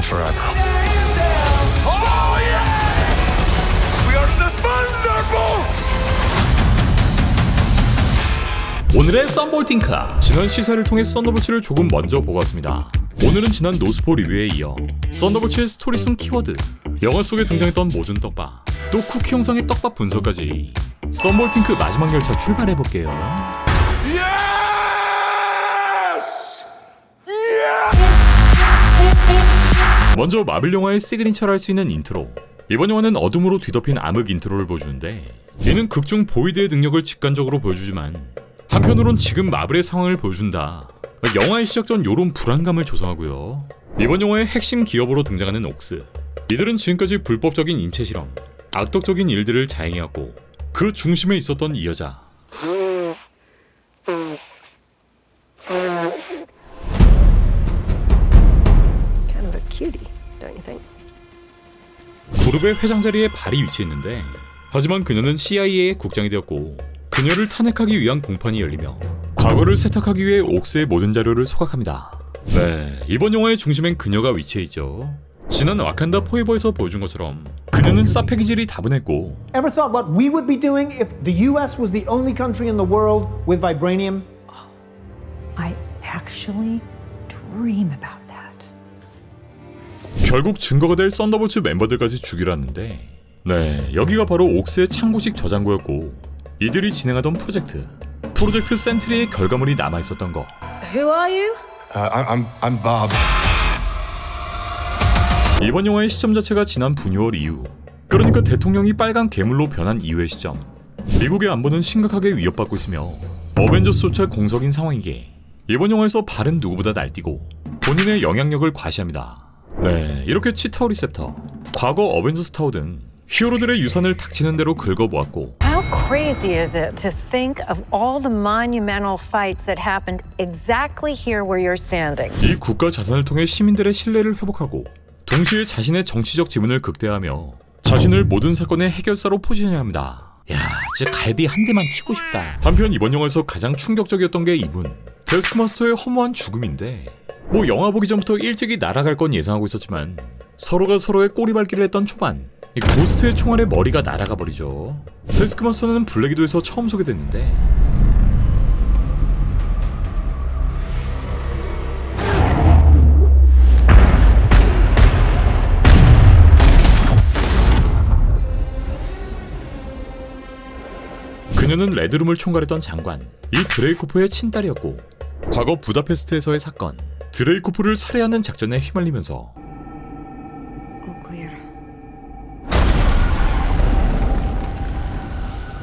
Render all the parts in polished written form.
forever. Oh yeah! We are the Thunderbolts! 오늘의 썬볼팅카, 지난 시사를 통해 썬더볼츠를 조금 먼저 보고 왔습니다. 오늘은 지난 노스포 리뷰에 이어 썬더볼츠의 스토리순 키워드, 영화 속에 등장했던 모든 떡밥, 또 쿠키 형상의 떡밥 분석까지 썬볼팅크 마지막 열차 출발해볼게요. Yes! 먼저 마블 영화의 시그니처를 할 수 있는 인트로. 이번 영화는 어둠으로 뒤덮인 암흑 인트로를 보여주는데, 얘는 극중 보이드의 능력을 직관적으로 보여주지만 한편으론 지금 마블의 상황을 보여준다. 영화의 시작 전 요런 불안감을 조성하고요. 이번 영화의 핵심 기업으로 등장하는 옥스. 이들은 지금까지 불법적인 인체 실험, 악덕적인 일들을 자행해왔고 그 중심에 있었던 이 여자. Kind of a cutie, don't you think? 그룹의 회장 자리에 발이 위치했는데, 하지만 그녀는 CIA의 국장이 되었고 그녀를 탄핵하기 위한 공판이 열리며 과거를 세탁하기 위해 옥스의 모든 자료를 소각합니다. 네, 이번 영화의 중심엔 그녀가 위치해 있죠. 지난 와칸다 포에버에서 보여준 것처럼 그녀는 사페 기질이 다분했고, Ever thought what we would be doing if the US was the only country in the world with vibranium? I actually dream about that. 결국 증거가 될 썬더볼츠 멤버들까지 죽이려 했는데, 네, 여기가 바로 옥스의 창고식 저장고였고 이들이 진행하던 프로젝트 센트리의 결과물이 남아있었던 거. Who are you? I'm Bob. 이번 영화의 시점 자체가 지난 분유월 이후, 그러니까 대통령이 빨간 괴물로 변한 이후의 시점. 미국의 안보는 심각하게 위협받고 있으며 어벤져스조차 공석인 상황이기에 이번 영화에서 발은 누구보다 날뛰고 본인의 영향력을 과시합니다. 네, 이렇게 치타우 리셉터, 과거 어벤져스 타워 등 히어로들의 유산을 닥치는 대로 긁어모았고, How crazy is it to think of all the monumental fights that happened exactly here where you're standing? 이 국가 자산을 통해 시민들의 신뢰를 회복하고 동시에 자신의 정치적 지분을 극대화하며 자신을 모든 사건의 해결사로 포지셔야 합니다. 야, 진짜 갈비 한 대만 치고 싶다. 한편 이번 영화에서 가장 충격적이었던 게 이분, 테스크마스터의 허무한 죽음인데, 뭐 영화 보기 전부터 일찍이 날아갈 건 예상하고 있었지만 서로가 서로의 꼬리발길을 했던 초반, 이 고스트의 총알에 머리가 날아가 버리죠. 테스크마스터는 블랙위도에서 처음 소개됐는데, 그녀는 레드룸을 총괄했던 장관, 이 드레이코프의 친딸이었고 과거 부다페스트에서의 사건, 드레이코프를 살해하는 작전에 휘말리면서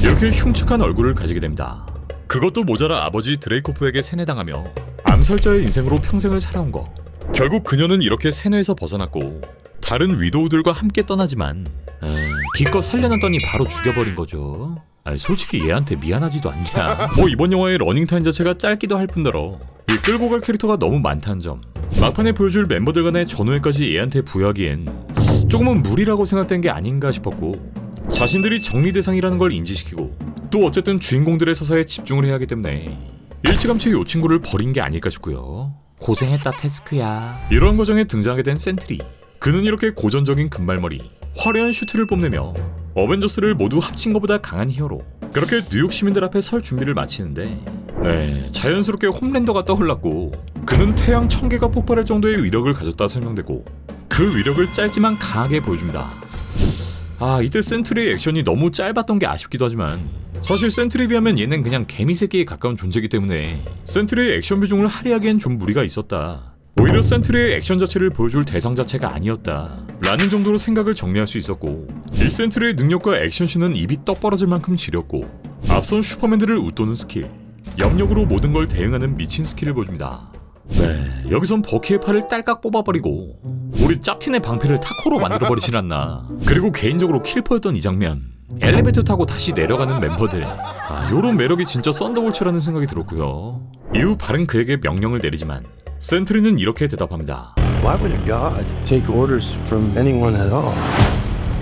이렇게 흉측한 얼굴을 가지게 됩니다. 그것도 모자라 아버지 드레이코프에게 세뇌당하며 암살자의 인생으로 평생을 살아온 거. 결국 그녀는 이렇게 세뇌에서 벗어났고 다른 위도우들과 함께 떠나지만 기껏 살려놨더니 바로 죽여버린 거죠. 아니, 솔직히 얘한테 미안하지도 않냐. 뭐 이번 영화의 러닝타임 자체가 짧기도 할 뿐더러 이 끌고 갈 캐릭터가 너무 많다는 점, 막판에 보여줄 멤버들 간의 전우애까지 얘한테 부여하기엔 조금은 무리라고 생각된 게 아닌가 싶었고, 자신들이 정리 대상이라는 걸 인지시키고 또 어쨌든 주인공들의 서사에 집중을 해야 하기 때문에 일찌감치 요 친구를 버린 게 아닐까 싶고요. 고생했다 테스크야. 이러한 과정에 등장하게 된 센트리. 그는 이렇게 고전적인 금발머리, 화려한 슈트를 뽐내며 어벤져스를 모두 합친 것보다 강한 히어로. 그렇게 뉴욕 시민들 앞에 설 준비를 마치는데, 네, 자연스럽게 홈랜더가 떠올랐고 그는 태양 1000개가 폭발할 정도의 위력을 가졌다 설명되고 그 위력을 짧지만 강하게 보여줍니다. 아, 이때 센트리의 액션이 너무 짧았던 게 아쉽기도 하지만 사실 센트리에 비하면 얘는 그냥 개미새끼에 가까운 존재이기 때문에 센트리의 액션 비중을 할애하기엔 좀 무리가 있었다. 오히려 센트리의 액션 자체를 보여줄 대상 자체가 아니었다 라는 정도로 생각을 정리할 수 있었고, 이 센트리의 능력과 액션씬은 입이 떡 벌어질 만큼 지렸고 앞선 슈퍼맨들을 웃도는 스킬, 염력으로 모든 걸 대응하는 미친 스킬을 보여줍니다. 네, 여기선 버키의 팔을 딸깍 뽑아버리고 우리 짭틴의 방패를 타코로 만들어버리진 않나. 그리고 개인적으로 킬퍼였던 이 장면, 엘리베이터 타고 다시 내려가는 멤버들, 요런 매력이 진짜 썬더볼츠라는 생각이 들었고요. 이후 발은 그에게 명령을 내리지만 센트리는 이렇게 대답합니다. Why would a god take orders from anyone at all?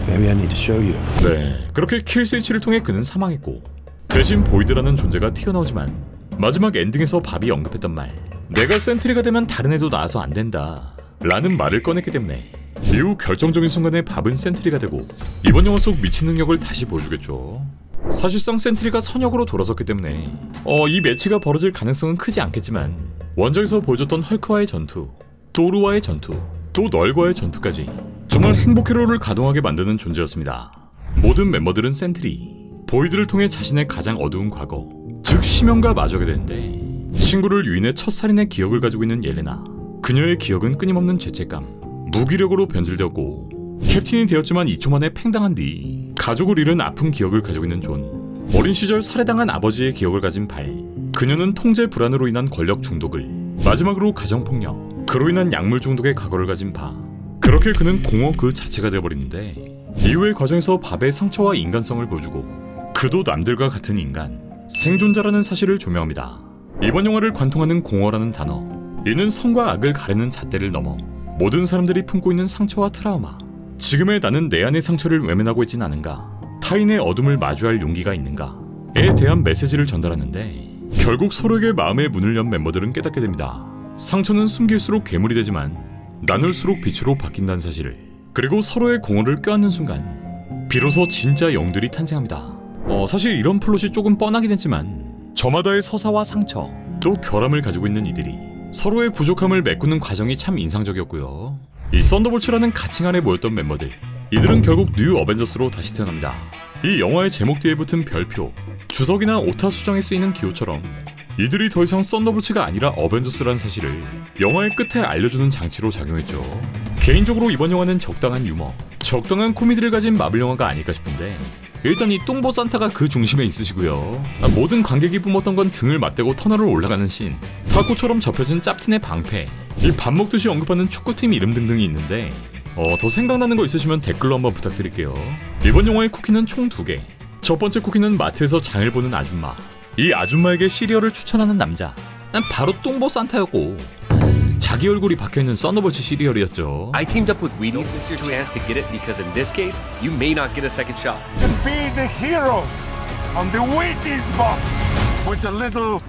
Maybe I need to show you. 네, 그렇게 킬 스위치를 통해 그는 사망했고 대신 보이드라는 존재가 튀어나오지만 마지막 엔딩에서 밥이 언급했던 말, 내가 센트리가 되면 다른 애도 나와서 안 된다. 라는 말을 꺼냈기 때문에 이후 결정적인 순간에 밥은 센트리가 되고 이번 영화 속 미친 능력을 다시 보여주겠죠. 사실상 센트리가 선역으로 돌아섰기 때문에 이 매치가 벌어질 가능성은 크지 않겠지만 원작에서 보여줬던 헐크와의 전투, 도르와의 전투, 또 널과의 전투까지 정말 행복회로를 가동하게 만드는 존재였습니다. 모든 멤버들은 센트리, 보이드를 통해 자신의 가장 어두운 과거, 즉 심연과 마주하게 되는데 친구를 유인해 첫 살인의 기억을 가지고 있는 옐레나, 그녀의 기억은 끊임없는 죄책감, 무기력으로 변질되었고 캡틴이 되었지만 2초 만에 팽당한 뒤 가족을 잃은 아픈 기억을 가지고 있는 존, 어린 시절 살해당한 아버지의 기억을 가진 발, 그녀는 통제 불안으로 인한 권력 중독을, 마지막으로 가정폭력, 그로 인한 약물 중독의 과거를 가진 바. 그렇게 그는 공허 그 자체가 되어버리는데 이후의 과정에서 밥의 상처와 인간성을 보여주고 그도 남들과 같은 인간, 생존자라는 사실을 조명합니다. 이번 영화를 관통하는 공허라는 단어, 이는 선과 악을 가리는 잣대를 넘어 모든 사람들이 품고 있는 상처와 트라우마, 지금의 나는 내 안의 상처를 외면하고 있진 않은가, 타인의 어둠을 마주할 용기가 있는가에 대한 메시지를 전달하는데 결국 서로에게 마음의 문을 연 멤버들은 깨닫게 됩니다. 상처는 숨길수록 괴물이 되지만 나눌수록 빛으로 바뀐다는 사실을, 그리고 서로의 공허를 껴안는 순간 비로소 진짜 영들이 탄생합니다. 사실 이런 플롯이 조금 뻔하긴 했지만 저마다의 서사와 상처, 또 결함을 가지고 있는 이들이 서로의 부족함을 메꾸는 과정이 참 인상적이었고요. 이 썬더볼츠라는 가칭 아래 모였던 멤버들, 이들은 결국 뉴 어벤져스로 다시 태어납니다. 이 영화의 제목 뒤에 붙은 별표, 주석이나 오타 수정에 쓰이는 기호처럼 이들이 더 이상 썬더볼츠가 아니라 어벤져스라는 사실을 영화의 끝에 알려주는 장치로 작용했죠. 개인적으로 이번 영화는 적당한 유머, 적당한 코미디를 가진 마블 영화가 아닐까 싶은데 일단 이 뚱보 산타가 그 중심에 있으시고요. 모든 관객이 뿜었던 건 등을 맞대고 터널을 올라가는 씬, 타코처럼 접혀진 짭틴의 방패, 이 밥 먹듯이 언급하는 축구팀 이름 등등이 있는데 더 생각나는 거 있으시면 댓글로 한번 부탁드릴게요. 이번 영화의 쿠키는 총 2개. 첫 번째 쿠키는 마트에서 장을 보는 아줌마, 이 아줌마에게 시리얼을 추천하는 남자, 바로 뚱보 산타였고 자기 얼굴이 박혀있는 썬더볼츠 시리얼이었죠. I teamed up with Wheaties since your chance to get it because in this case, you may not get a second shot. And be the heroes on the Wheaties box with a little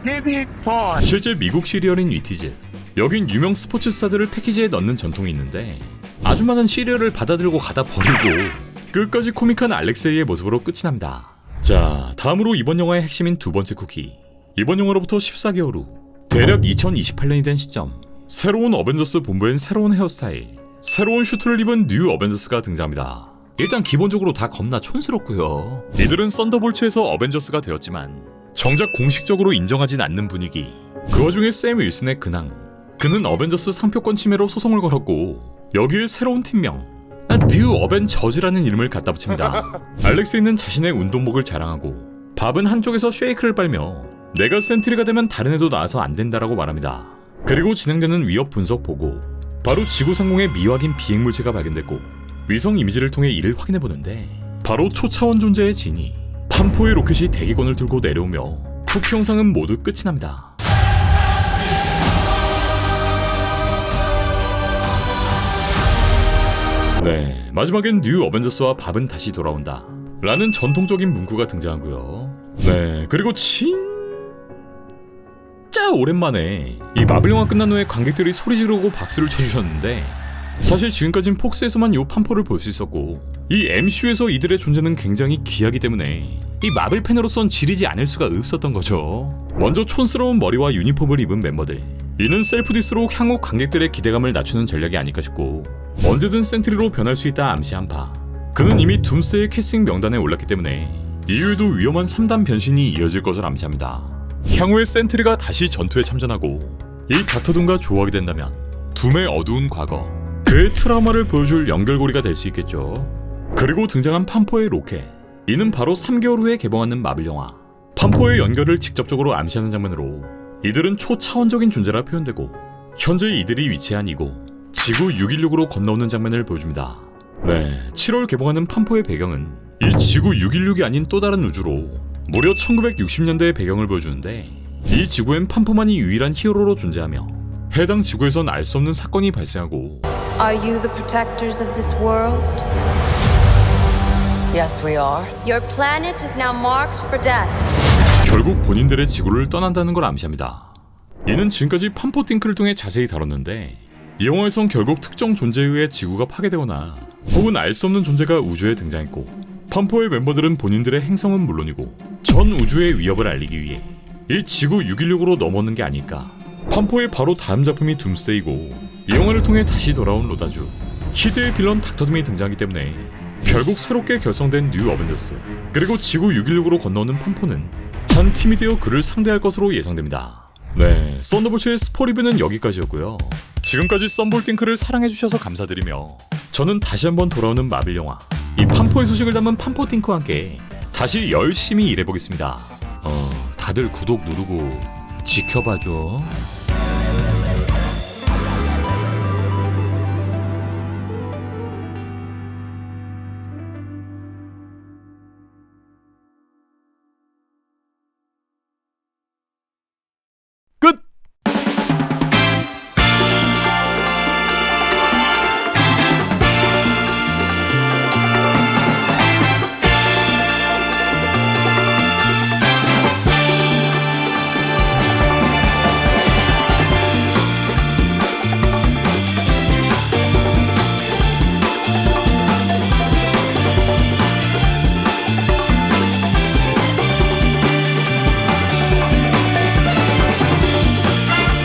kitty toy. 실제 미국 시리얼인 위티즈, 여긴 유명 스포츠 스타들을 패키지에 넣는 전통이 있는데 아줌마는 시리얼을 받아들고 가다 버리고 끝까지 코믹한 알렉세이의 모습으로 끝이 납니다. 자, 다음으로 이번 영화의 핵심인 두 번째 쿠키. 이번 영화로부터 14개월 후 대략 2028년이 된 시점, 새로운 어벤져스 본부엔 새로운 헤어스타일, 새로운 슈트를 입은 뉴 어벤져스가 등장합니다. 일단 기본적으로 다 겁나 촌스럽고요. 이들은 썬더볼츠에서 어벤져스가 되었지만 정작 공식적으로 인정하진 않는 분위기. 그 와중에 샘 윌슨의 근황, 그는 어벤져스 상표권 침해로 소송을 걸었고 여기에 새로운 팀명, 뉴 어벤져즈라는 이름을 갖다 붙입니다. 알렉세이는 자신의 운동복을 자랑하고 밥은 한쪽에서 쉐이크를 빨며 내가 센트리가 되면 다른 애도 나와서 안 된다라고 말합니다. 그리고 진행되는 위협 분석 보고 바로 지구 상공에 미확인 비행물체가 발견됐고 위성 이미지를 통해 이를 확인해보는데 바로 초차원 존재의 진이 판포의 로켓이 대기권을 들고 내려오며 쿠키 영상은 모두 끝이 납니다. 네, 마지막엔 뉴 어벤져스와 밥은 다시 돌아온다 라는 전통적인 문구가 등장하고요. 네, 그리고 진짜 오랜만에 이 마블 영화 끝난 후에 관객들이 소리 지르고 박수를 쳐주셨는데 사실 지금까진 폭스에서만 요 판포를 볼 수 있었고 이 MCU에서 이들의 존재는 굉장히 귀하기 때문에 이 마블 팬으로선 지르지 않을 수가 없었던 거죠. 먼저 촌스러운 머리와 유니폼을 입은 멤버들, 이는 셀프 디스로 향후 관객들의 기대감을 낮추는 전략이 아닐까 싶고 언제든 센트리로 변할 수 있다 암시한 바, 그는 이미 둠스의 캐스팅 명단에 올랐기 때문에 이후에도 위험한 3단 변신이 이어질 것을 암시합니다. 향후에 센트리가 다시 전투에 참전하고 이 닥터둠과 조우하게 된다면 둠의 어두운 과거, 그의 트라우마를 보여줄 연결고리가 될 수 있겠죠. 그리고 등장한 판포의 로켓, 이는 바로 3개월 후에 개봉하는 마블 영화 판포의 연결을 직접적으로 암시하는 장면으로 이들은 초차원적인 존재라 표현되고 현재 이들이 위치한 이곳 지구 616으로 건너오는 장면을 보여줍니다. 네, 7월 개봉하는 판포의 배경은 이 지구 616이 아닌 또 다른 우주로 무려 1960년대의 배경을 보여주는데 이 지구엔 판포만이 유일한 히어로로 존재하며 해당 지구에선 알 수 없는 사건이 발생하고 Are you the protectors of this world? Yes, we are. Your planet is now marked for death. 결국 본인들의 지구를 떠난다는 걸 암시합니다. 이는 지금까지 판포 띵크를 통해 자세히 다뤘는데 이 영화에선 결국 특정 존재에 의해 지구가 파괴되거나 혹은 알 수 없는 존재가 우주에 등장했고 팜포의 멤버들은 본인들의 행성은 물론이고 전 우주의 위협을 알리기 위해 이 지구 616으로 넘어오는 게 아닐까. 팜포의 바로 다음 작품이 둠스데이고 이 영화를 통해 다시 돌아온 로다주, 희대의 빌런 닥터둠이 등장하기 때문에 결국 새롭게 결성된 뉴 어벤져스 그리고 지구 616으로 건너오는 팜포는 한 팀이 되어 그를 상대할 것으로 예상됩니다. 네, 썬더볼츠의 스포 리뷰는 여기까지였고요. 지금까지 썬볼팅크를 사랑해주셔서 감사드리며 저는 다시 한번 돌아오는 마블 영화 이 팜포의 소식을 담은 팜포팅크와 함께 다시 열심히 일해보겠습니다. 다들 구독 누르고 지켜봐줘.